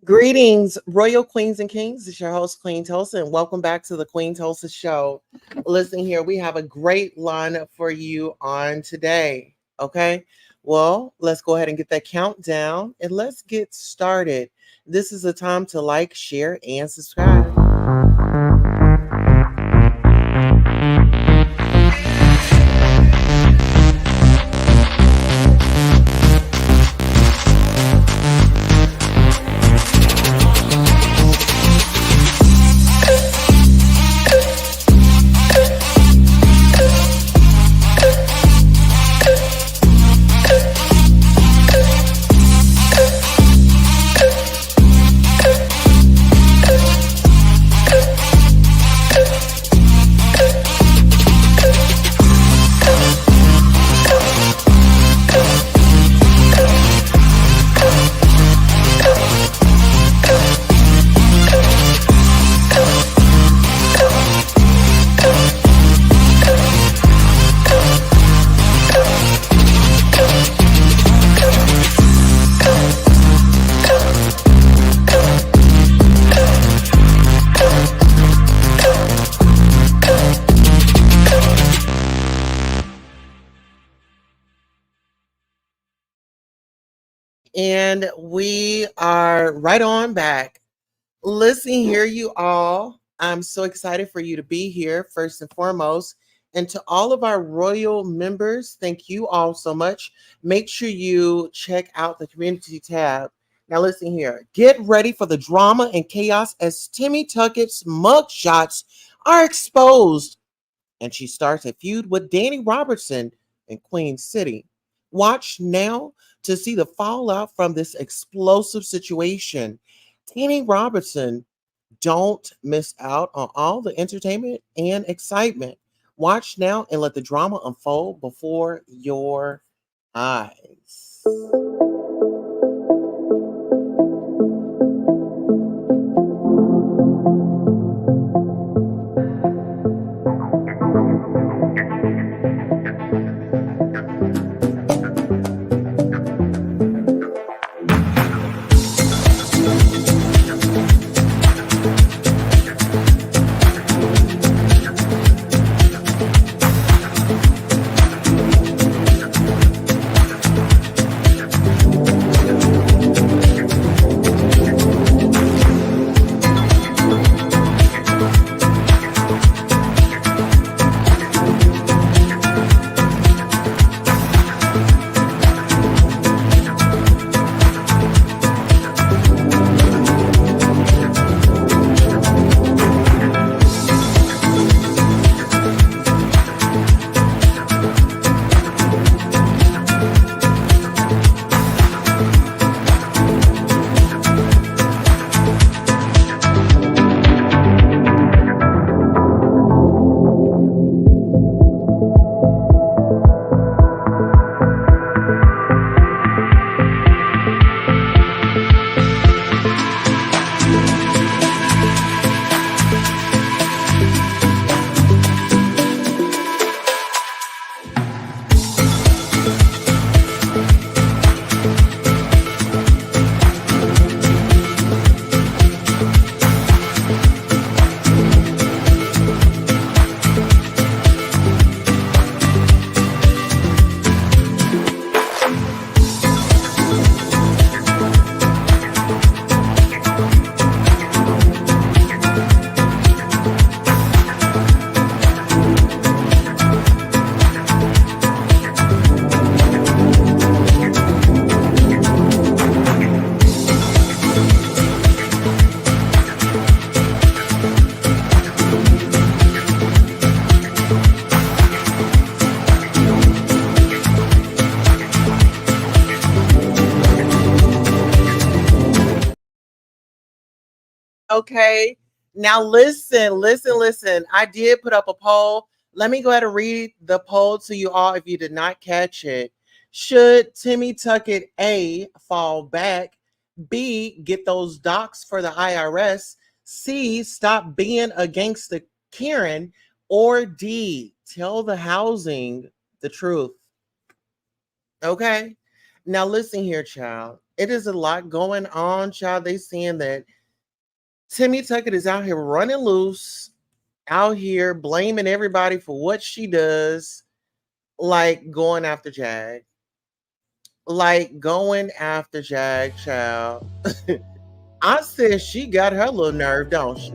Greetings, royal queens and kings. It's your host, Queen Tulsa, and welcome back to the Queen Tulsa Show. Listen here, we have a great lineup for you on today. Okay, well, let's go ahead and get that countdown and let's get started. This is a time to like, share, and subscribe. And we are right on back. Listen here, you all. I'm so excited for you to be here, first and foremost. And to all of our royal members, thank you all so much. Make sure you check out the community tab. Now, listen here. Get ready for the drama and chaos as Timmie Tuckit's mug shots are exposed. And she starts a feud with Dani Robertson in Queen City. Watch now to see the fallout from this explosive situation. Dani Robertson, don't miss out on all the entertainment and excitement. Watch now and let the drama unfold before your eyes. Okay. Now listen. I did put up a poll. Let me go ahead and read the poll to you all if you did not catch it. Should Timmie Tuckit A fall back? B, get those docs for the IRS? C, stop being against the Karen? Or D, tell the housing the truth? Okay. Now listen here, child. It is a lot going on, child. They saying that Timmie Tuckit is out here running loose, out here blaming everybody for what she does, like going after Jag. Like going after Jag, child. I said she got her little nerve, don't she?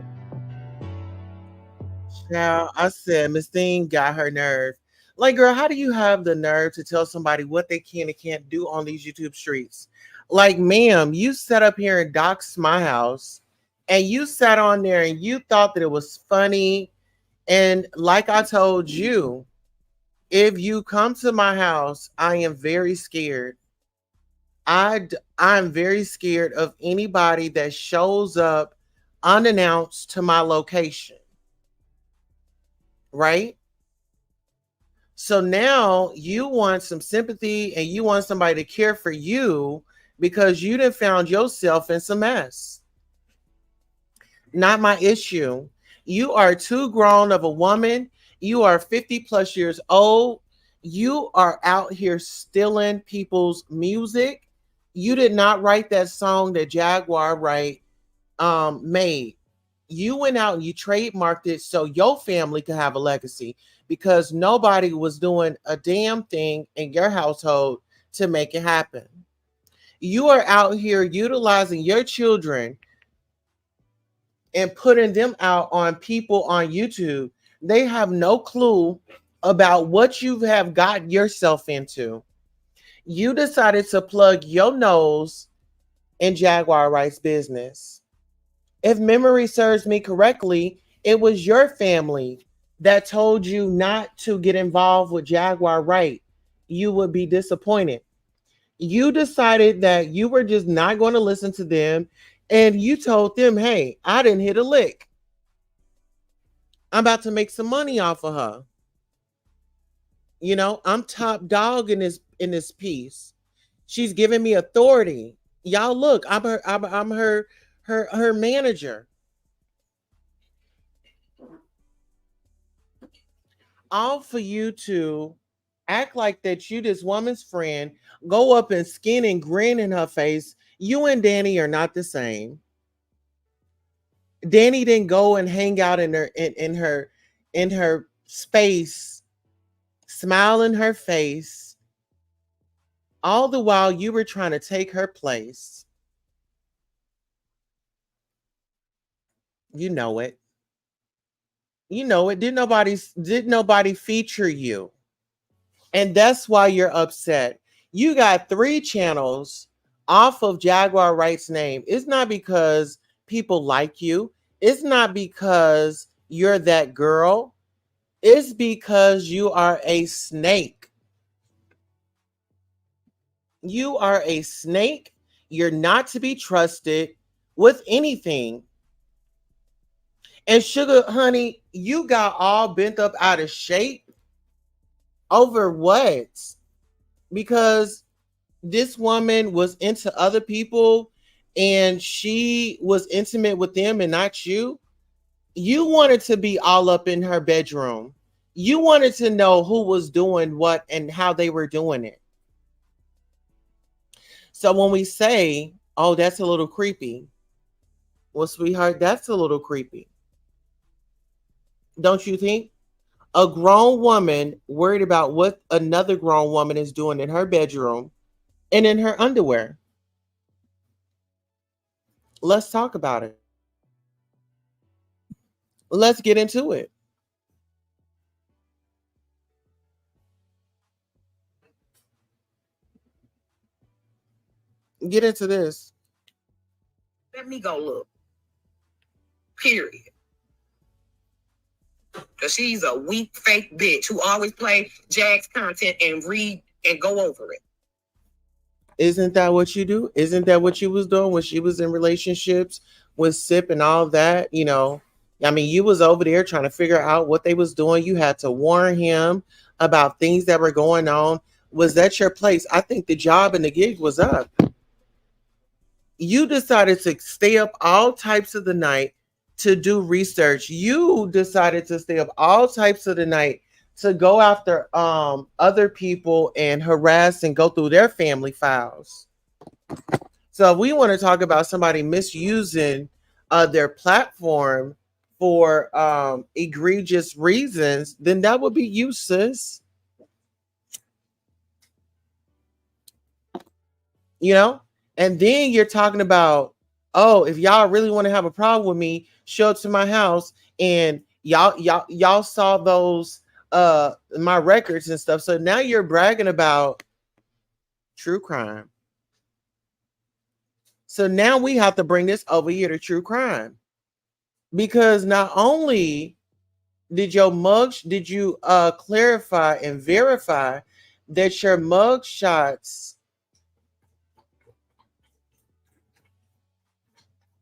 Child, I said Miss Thing got her nerve. Like, girl, how do you have the nerve to tell somebody what they can and can't do on these YouTube streets? Like, ma'am, you sat up here and doxed my house, and you sat on there and you thought that it was funny. And like I told you, if you come to my house, I am very scared. I'm very scared of anybody that shows up unannounced to my location, right? So now you want some sympathy and you want somebody to care for you because you done found yourself in some mess. Not my issue. You are too grown of a woman. You are 50 plus years old. You are out here stealing people's music. You did not write that song that Jaguar made. You went out and you trademarked it so your family could have a legacy because nobody was doing a damn thing in your household to make it happen. You are out here utilizing your children and putting them out on people on YouTube. They have no clue about what you have got yourself into. You decided to plug your nose in Jaguar Wright's business. If memory serves me correctly, it was your family that told you not to get involved with Jaguar Wright. You would be disappointed. You decided that you were just not going to listen to them, and you told them, hey, I didn't hit a lick. I'm about to make some money off of her. You know, I'm top dog in this piece. She's giving me authority. Y'all look, I'm her manager. All for you to act like that you this woman's friend, go up and skin and grin in her face. You and Dani are not the same. Dani didn't go and hang out in her space, smile in her face, all the while you were trying to take her place. You know it. You know it. Did nobody feature you? And that's why you're upset. You got 3 channels off of Jaguar Wright's name. It's not because people like you. It's not because you're that girl. It's because you are a snake. You are a snake. You're not to be trusted with anything. And sugar, honey, you got all bent up out of shape over what? Because this woman was into other people and she was intimate with them and not you. You wanted to be all up in her bedroom. You wanted to know who was doing what and how they were doing it. So when we say, oh, that's a little creepy, well, sweetheart, that's a little creepy. Don't you think? A grown woman worried about what another grown woman is doing in her bedroom and in her underwear. Let's talk about it. Let's get into it. Get into this. Let me go look. Period. Because she's a weak, fake bitch who always play Jag's content and read and go over it. Isn't that what you do? Isn't that what you was doing when she was in relationships with Sip and all that? You know, I mean, you was over there trying to figure out what they was doing. You had to warn him about things that were going on. Was that your place? I think the job and the gig was up. You decided to stay up all types of the night to do research. You decided to stay up all types of the night to go after other people and harass and go through their family files. So if we want to talk about somebody misusing their platform for egregious reasons, then that would be you, sis. You know? And then you're talking about, oh, if y'all really want to have a problem with me, show up to my house and y'all saw those my records and stuff. So now you're bragging about true crime. So now we have to bring this over here to true crime. Because not only did you clarify and verify that your mug shots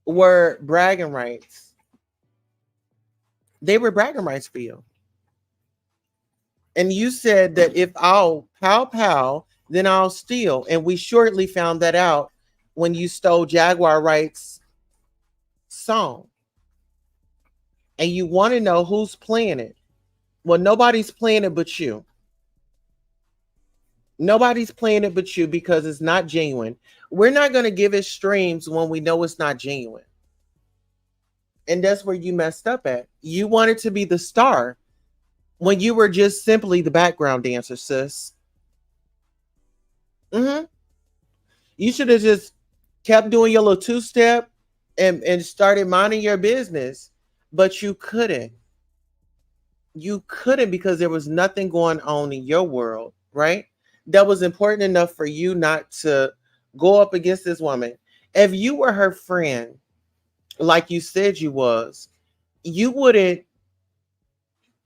were bragging rights. They were bragging rights for you. And you said that if I'll pow pow, then I'll steal. And we shortly found that out when you stole Jaguar Wright's song. And you want to know who's playing it. Well, nobody's playing it but you. Nobody's playing it but you because it's not genuine. We're not going to give it streams when we know it's not genuine. And that's where you messed up at. You wanted to be the star when you were just simply the background dancer, sis. Mm-hmm. You should have just kept doing your little two-step and started minding your business. But you couldn't. You couldn't because there was nothing going on in your world, right? That was important enough for you not to go up against this woman. If you were her friend, like you said you was, you wouldn't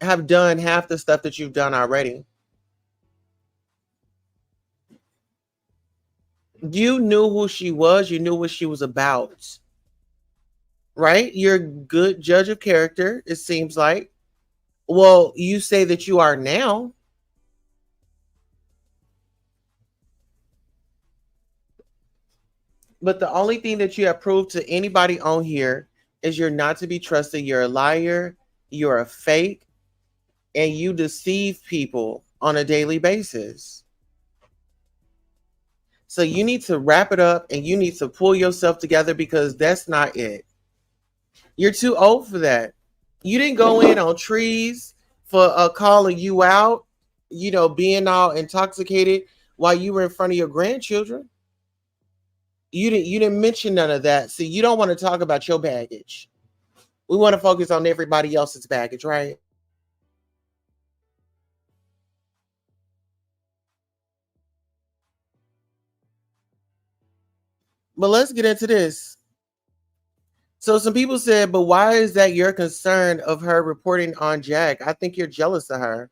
have done half the stuff that you've done already. You knew who she was, you knew what she was about, right? You're a good judge of character, it seems like. Well, you say that you are now. But the only thing that you have proved to anybody on here is you're not to be trusted. You're a liar. You're a fake. And you deceive people on a daily basis. So you need to wrap it up and you need to pull yourself together because that's not it. You're too old for that. You didn't go in on trees for calling you out, being all intoxicated while you were in front of your grandchildren. You didn't mention none of that. See, you don't want to talk about your baggage. We want to focus on everybody else's baggage, right? But let's get into this. So some people said, but why is that your concern of her reporting on Jack? I think you're jealous of her.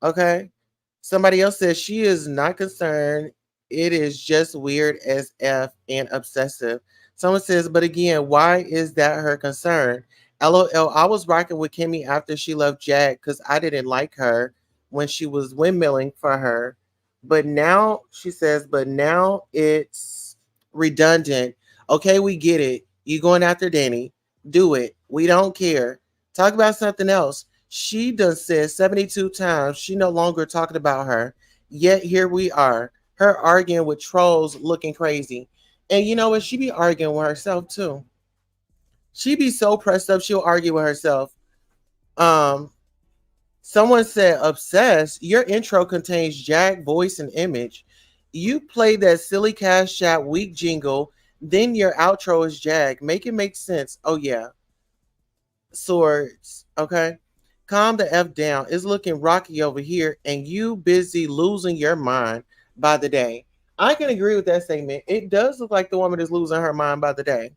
Okay. Somebody else says she is not concerned. It is just weird as F and obsessive. Someone says, but again, why is that her concern? LOL, I was rocking with Kimmy after she left Jack because I didn't like her when she was windmilling for her. But now, she says, but now it's redundant. Okay, we get it. You going after Dani. Do it. We don't care. Talk about something else. She done said 72 times she no longer talking about her. Yet here we are. Her arguing with trolls looking crazy. And you know what? She be arguing with herself too. She be so pressed up she'll argue with herself. Um, Someone said obsessed. Your intro contains Jack voice and image. You play that silly cash chat week jingle, then your outro is Jag. Make it make sense. Oh yeah. Swords. Okay. Calm the F down. It's looking rocky over here, and you busy losing your mind by the day. I can agree with that statement. It does look like the woman is losing her mind by the day.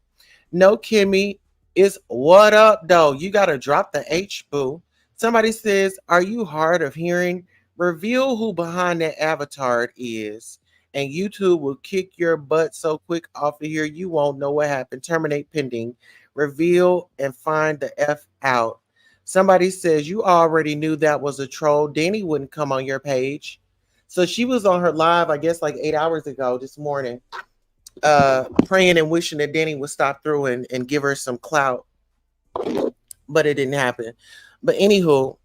No, Kimmy, it's what up, though. You got to drop the H, boo. Somebody says, are you hard of hearing? Reveal who behind that avatar is. And YouTube will kick your butt so quick off of here, you won't know what happened. Terminate pending. Reveal and find the F out. Somebody says, you already knew that was a troll. Dani wouldn't come on your page. So she was on her live, I guess, like 8 hours ago this morning, praying and wishing that Dani would stop through and give her some clout, but it didn't happen. But anywho,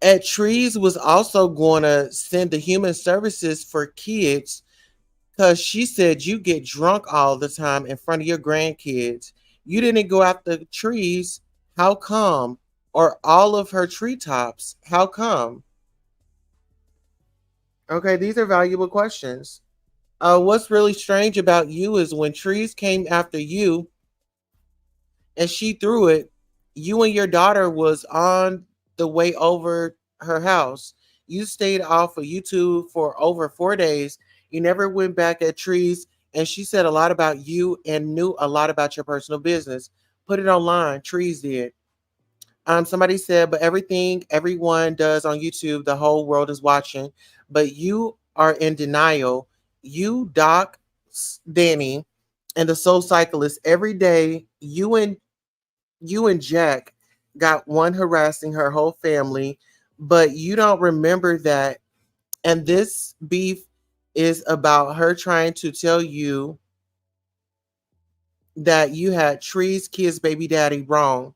At Trees was also going to send the human services for kids because she said you get drunk all the time in front of your grandkids. You didn't go out the trees. How come? Or all of her treetops. How come? Okay, these are valuable questions. What's really strange about you is when Trees came after you and she threw it, you and your daughter was on the way over her house. You stayed off of YouTube for over 4 days. You never went back at Trees, and she said a lot about you and knew a lot about your personal business. Put it online. Trees did. Somebody said, but everything everyone does on YouTube, the whole world is watching. But you are in denial. You, Doc, Dani, and the Soul Cyclist every day. You and Jack got one harassing her whole family, but you don't remember that. And this beef is about her trying to tell you that you had Tree's kids' baby daddy wrong.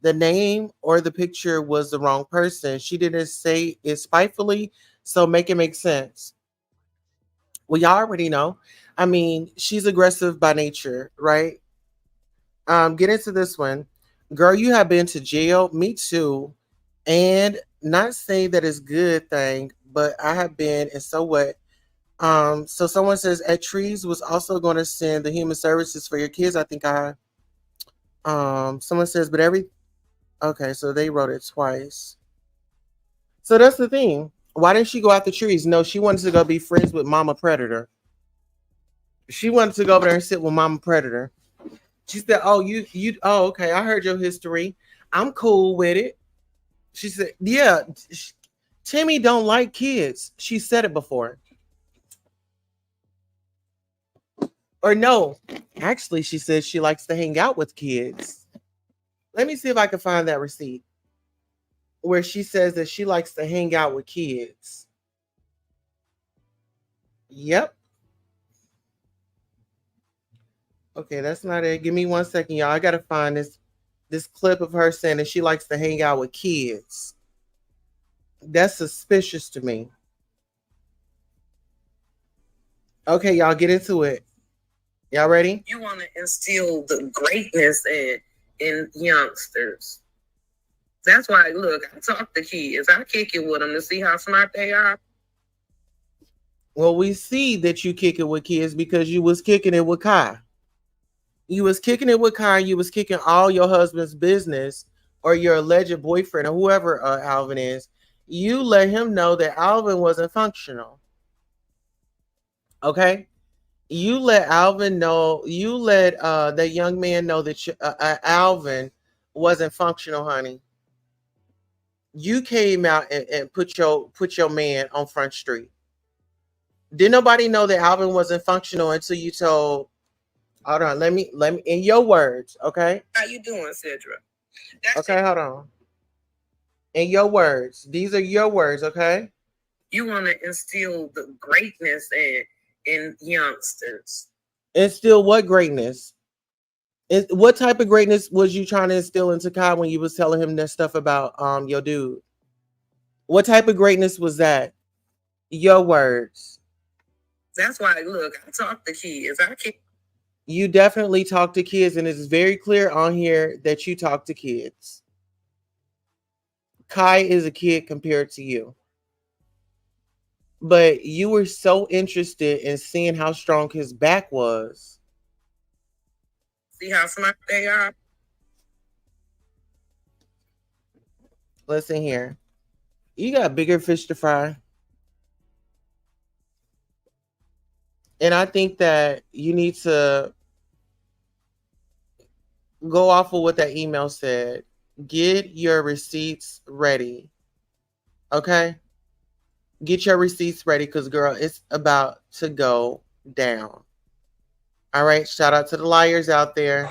The name or the picture was the wrong person. She didn't say it spitefully, so make it make sense. Well, y'all already know. I mean, she's aggressive by nature, right? Get into this one. Girl, you have been to jail. Me too. And not saying that it's good thing, but I have been, and so what? So someone says at Trees was also going to send the human services for your kids. I think someone says, but every okay, so they wrote it twice. So that's the thing. Why didn't she go out the trees? No, she wanted to go be friends with Mama Predator. She wanted to go over there and sit with Mama Predator. She said, "Oh, oh, okay. I heard your history. I'm cool with it." She said, "Yeah, Timmie don't like kids." She said it before. Or no, actually, she says she likes to hang out with kids. Let me see if I can find that receipt where she says that she likes to hang out with kids. Yep. Okay, that's not it. Give me 1 second, y'all. I gotta find this clip of her saying that she likes to hang out with kids. That's suspicious to me. Okay, y'all get into it. Y'all ready? You want to instill the greatness in youngsters. That's why, look, I talk to kids. I kick it with them to see how smart they are. Well, we see that you kick it with kids because you was kicking it with Kai. You was kicking it with Kai. You was kicking all your husband's business or your alleged boyfriend or whoever Alvin is. You let him know that Alvin wasn't functional. Okay? You let Alvin know. You let that young man know that Alvin wasn't functional, honey. You came out and put your man on Front Street. Didn't nobody know that Alvin wasn't functional until you told. Hold on, let me in your words, okay? How you doing, Cedra? Okay, hold on. In your words, these are your words, okay? You want to instill the greatness in youngsters. Instill what greatness? What type of greatness was you trying to instill into Kai when you was telling him that stuff about your dude? What type of greatness was that? Your words. That's why, look, I talk to kids. You definitely talk to kids, and it's very clear on here that you talk to kids. Kai is a kid compared to you. But you were so interested in seeing how strong his back was. See how smart they are? Listen here. You got bigger fish to fry. And I think that you need to go off of what that email said. Get your receipts ready. Okay? Get your receipts ready because, girl, it's about to go down. All right? Shout out to the liars out there,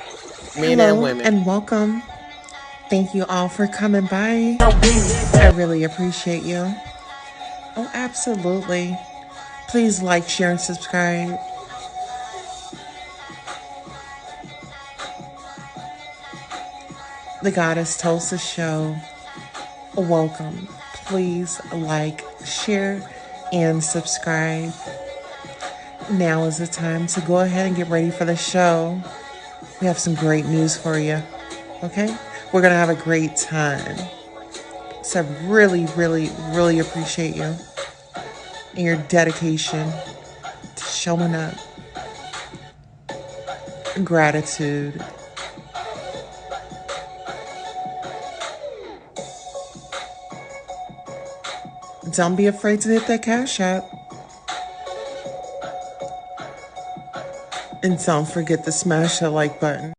men and women. And welcome. Thank you all for coming by. I really appreciate you. Oh, absolutely. Please like, share, and subscribe. The Goddess Tulsa Show. Welcome. please like, share, and subscribe. Now is the time to go ahead and get ready for the show. We have some great news for you. Okay? We're going to have a great time. So I really, really, really appreciate you and your dedication to showing up. Gratitude. Don't be afraid to hit that Cash App. And don't forget to smash that like button.